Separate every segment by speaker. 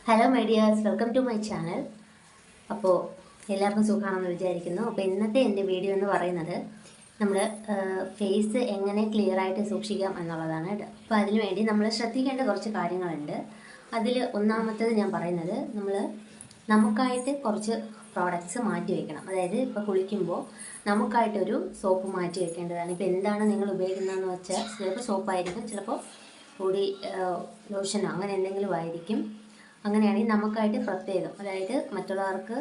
Speaker 1: Hello my dears, welcome to my channel. അപ്പോൾ എല്ലാവർക്കും സുഖമാണെന്ന് വിചാരിക്കുന്നു. അപ്പോൾ ഇന്നത്തെ എൻ്റെ വീഡിയോ എന്ന് പറയുന്നത് നമ്മൾ ഫേസ് എങ്ങനെ ക്ലിയർ ആയിട്ട് സൂക്ഷിക്കാം എന്നുള്ളതാണ് കേട്ടോ. അപ്പോൾ അതിനുവേണ്ടി നമ്മൾ ശ്രദ്ധിക്കേണ്ട കുറച്ച് കാര്യങ്ങളുണ്ട്. അതിൽ ഒന്നാമത്തേത് ഞാൻ പറയുന്നത് നമുക്കായിട്ട് കുറച്ച് പ്രോഡക്റ്റ്സ് മാറ്റി വയ്ക്കണം. അതായത് ഇപ്പോൾ കുളിക്കുമ്പോൾ നമുക്കായിട്ടൊരു സോപ്പ് മാറ്റി വെക്കേണ്ടതാണ്. ഇപ്പോൾ എന്താണ് നിങ്ങൾ ഉപയോഗിക്കുന്നതെന്ന് വെച്ചാൽ ചിലപ്പോൾ സോപ്പായിരിക്കും, ചിലപ്പോൾ പൊടി ലോഷനോ അങ്ങനെ എന്തെങ്കിലും ആയിരിക്കും. അങ്ങനെയാണെങ്കിൽ നമുക്കായിട്ട് പ്രത്യേകം, അതായത് മറ്റുള്ളവർക്ക്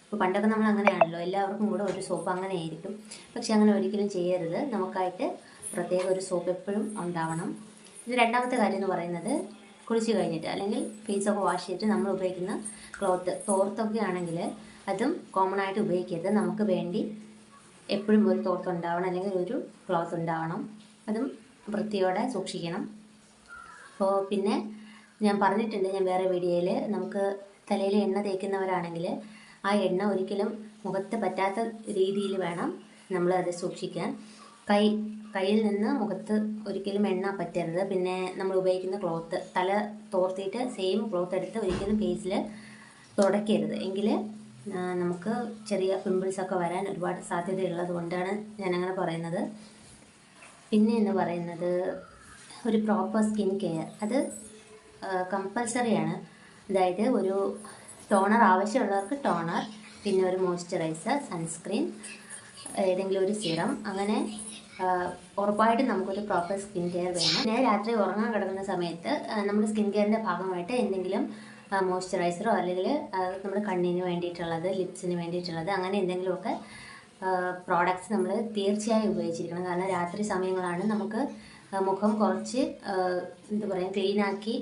Speaker 1: ഇപ്പോൾ പണ്ടൊക്കെ നമ്മൾ അങ്ങനെയാണല്ലോ, എല്ലാവർക്കും കൂടെ ഒരു സോപ്പ് അങ്ങനെ ആയിരിക്കും. പക്ഷെ അങ്ങനെ ഒരിക്കലും ചെയ്യരുത്. നമുക്കായിട്ട് പ്രത്യേക ഒരു സോപ്പ് എപ്പോഴും ഉണ്ടാവണം. ഇത് രണ്ടാമത്തെ കാര്യം എന്ന് പറയുന്നത്, കുളിച്ച് കഴിഞ്ഞിട്ട് അല്ലെങ്കിൽ ഫേസൊക്കെ വാഷ് ചെയ്തിട്ട് നമ്മൾ ഉപയോഗിക്കുന്ന തോർത്തൊക്കെ ആണെങ്കിൽ അതും കോമൺ ആയിട്ട് ഉപയോഗിക്കരുത്. നമുക്ക് വേണ്ടി എപ്പോഴും ഒരു തോർത്ത് ഉണ്ടാവണം, അല്ലെങ്കിൽ ഒരു ക്ലോത്ത് ഉണ്ടാവണം. അതും വൃത്തിയോടെ സൂക്ഷിക്കണം. അപ്പോൾ പിന്നെ ഞാൻ പറഞ്ഞിട്ടുണ്ട്, ഞാൻ വേറെ വീഡിയോയിൽ, നമുക്ക് തലയിൽ എണ്ണ തേക്കുന്നവരാണെങ്കിൽ ആ എണ്ണ ഒരിക്കലും മുഖത്ത് പറ്റാത്ത രീതിയിൽ വേണം നമ്മളത് സൂക്ഷിക്കാൻ. കയ്യിൽ നിന്ന് മുഖത്ത് ഒരിക്കലും എണ്ണ പറ്റരുത്. പിന്നെ നമ്മൾ ഉപയോഗിക്കുന്ന ക്ലോത്ത്, തല തോർത്തിയിട്ട് സെയിം ക്ലോത്ത് എടുത്ത് ഒരിക്കലും ഫേസിൽ തുടയ്ക്കരുത്. എങ്കിൽ നമുക്ക് ചെറിയ പിമ്പിൾസൊക്കെ വരാൻ ഒരുപാട് സാധ്യതയുള്ളത് കൊണ്ടാണ് ഞാനങ്ങനെ പറയുന്നത്. പിന്നെ എന്ന് പറയുന്നത്, ഒരു പ്രോപ്പർ സ്കിൻ കെയർ അത് കമ്പൽസറിയാണ്. അതായത് ഒരു ടോണർ ആവശ്യമുള്ളവർക്ക് ടോണർ, പിന്നെ ഒരു മോയ്സ്ചറൈസർ, സൺസ്ക്രീൻ, ഏതെങ്കിലും ഒരു സിറം, അങ്ങനെ ഉറപ്പായിട്ടും നമുക്കൊരു പ്രോപ്പർ സ്കിൻ കെയർ വേണം. പിന്നെ രാത്രി ഉറങ്ങാൻ കിടക്കുന്ന സമയത്ത് നമ്മുടെ സ്കിൻ കെയറിൻ്റെ ഭാഗമായിട്ട് എന്തെങ്കിലും മോയ്സ്ചറൈസറോ അല്ലെങ്കിൽ നമ്മുടെ കണ്ണിന് വേണ്ടിയിട്ടുള്ളത്, ലിപ്സിന് വേണ്ടിയിട്ടുള്ളത്, അങ്ങനെ എന്തെങ്കിലുമൊക്കെ പ്രോഡക്റ്റ്സ് നമ്മൾ തീർച്ചയായും ഉപയോഗിച്ചിരിക്കണം. കാരണം രാത്രി സമയങ്ങളാണ് നമുക്ക് മുഖം കുറച്ച് എന്താ പറയുക, ക്ലീനാക്കി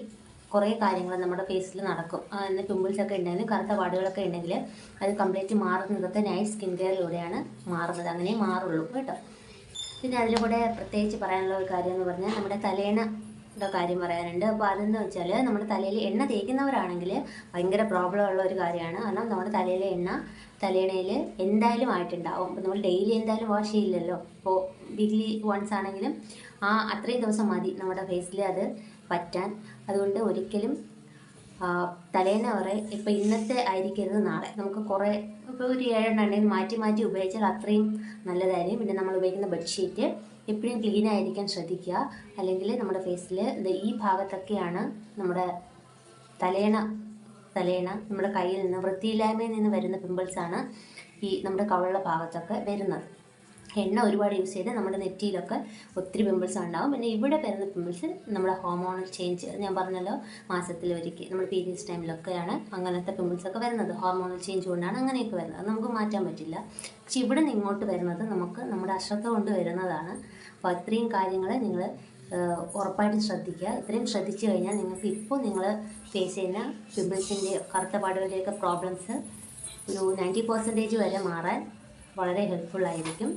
Speaker 1: കുറേ കാര്യങ്ങൾ നമ്മുടെ ഫേസിൽ നടക്കും. എന്നാൽ പിമ്പിൾസൊക്കെ ഉണ്ടെങ്കിൽ, കറുത്ത പാടുകളൊക്കെ ഉണ്ടെങ്കിൽ അത് കംപ്ലീറ്റ് മാറുന്നതൊക്കെ നൈറ്റ് സ്കിൻ കെയറിലൂടെയാണ് മാറുന്നത്. അങ്ങനെ മാറുള്ളൂ കേട്ടോ. പിന്നെ അതിലൂടെ പ്രത്യേകിച്ച് പറയാനുള്ള ഒരു കാര്യം എന്ന് പറഞ്ഞാൽ, നമ്മുടെ തലേണയുടെ കാര്യം പറയാനുണ്ട്. അപ്പോൾ അതെന്ന് വെച്ചാൽ, നമ്മുടെ തലയിൽ എണ്ണ തേക്കുന്നവരാണെങ്കിൽ ഭയങ്കര പ്രോബ്ലം ഉള്ള ഒരു കാര്യമാണ്. കാരണം നമ്മുടെ തലയിലെ എണ്ണ തലേണയിൽ എന്തായാലും ആയിട്ടുണ്ടാവും. അപ്പോൾ നമ്മൾ ഡെയിലി എന്തായാലും വാഷ് ചെയ്യില്ലല്ലോ. ഇപ്പോൾ വീക്ക്ലി വൺസ് ആണെങ്കിലും അത്രയും ദിവസം മതി നമ്മുടെ ഫേസിൽ അത് പറ്റാൻ. അതുകൊണ്ട് ഒരിക്കലും തലേണ വരെ ഇപ്പോൾ ഇന്നത്തെ ആയിരിക്കരുത് നാളെ. നമുക്ക് കുറേ ഇപ്പോൾ ഒരു 7 എണ്ണം മാറ്റി മാറ്റി ഉപയോഗിച്ചാൽ അത്രയും നല്ലതായിരിക്കും. പിന്നെ നമ്മൾ ഉപയോഗിക്കുന്ന ബെഡ്ഷീറ്റ് എപ്പോഴും ക്ലീൻ ആയിരിക്കാൻ ശ്രദ്ധിക്കുക. അല്ലെങ്കിൽ നമ്മുടെ ഫേസിൽ ഈ ഭാഗത്തൊക്കെയാണ് നമ്മുടെ തലേണ നമ്മുടെ കയ്യിൽ നിന്ന്, വൃത്തിയില്ലായ്മയിൽ നിന്ന് വരുന്ന പിമ്പിൾസാണ് ഈ നമ്മുടെ കവിളുടെ ഭാഗത്തൊക്കെ വരുന്നത്. എണ്ണ ഒരുപാട് യൂസ് ചെയ്ത് നമ്മുടെ നെറ്റിയിലൊക്കെ ഒത്തിരി പിമ്പിൾസ് ഉണ്ടാവും. പിന്നെ ഇവിടെ വരുന്ന പിമ്പിൾസ് നമ്മുടെ ഹോർമോണൽ ചേഞ്ച്, ഞാൻ പറഞ്ഞല്ലോ, മാസത്തിലൊരിക്കൽ നമ്മുടെ പീരിയഡ്സ് ടൈമിലൊക്കെയാണ് അങ്ങനത്തെ പിമ്പിൾസൊക്കെ വരുന്നത്. ഹോർമോണൽ ചേഞ്ച് കൊണ്ടാണ് അങ്ങനെയൊക്കെ വരുന്നത്. അത് നമുക്ക് മാറ്റാൻ പറ്റില്ല. പക്ഷെ ഇവിടെ നിന്ന് ഇങ്ങോട്ട് വരുന്നത് നമുക്ക് നമ്മുടെ അശ്രദ്ധ കൊണ്ട് വരുന്നതാണ്. അപ്പോൾ അത്രയും കാര്യങ്ങൾ നിങ്ങൾ ഉറപ്പായിട്ടും ശ്രദ്ധിക്കുക. ഇത്രയും ശ്രദ്ധിച്ചു കഴിഞ്ഞാൽ നിങ്ങൾക്ക് ഇപ്പോൾ നിങ്ങൾ ഫേസ് ചെയ്യുന്ന പിമ്പിൾസിൻ്റെ, കറുത്ത പാടുകളുടെയൊക്കെ പ്രോബ്ലംസ് ഒരു 90% വരെ മാറാൻ വളരെ ഹെൽപ്ഫുള്ളായിരിക്കും.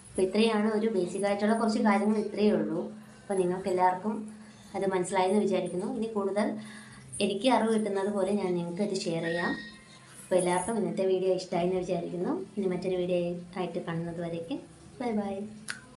Speaker 1: അപ്പോൾ ഇത്രയാണ് ഒരു ബേസിക്കായിട്ടുള്ള കുറച്ച് കാര്യങ്ങൾ, ഇത്രയേ ഉള്ളൂ. അപ്പോൾ നിങ്ങൾക്ക് എല്ലാവർക്കും അത് മനസ്സിലായെന്ന് വിചാരിക്കുന്നു. ഇനി കൂടുതൽ എനിക്ക് അറിവ് കിട്ടുന്നത് പോലെ ഞാൻ നിങ്ങൾക്ക് ഇത് ഷെയർ ചെയ്യാം. അപ്പോൾ എല്ലാവർക്കും ഇന്നത്തെ വീഡിയോ ഇഷ്ടമായെന്ന് വിചാരിക്കുന്നു. ഇനി മറ്റൊരു വീഡിയോ ആയിട്ട് കാണുന്നത് വരേക്കും ബൈ ബൈ.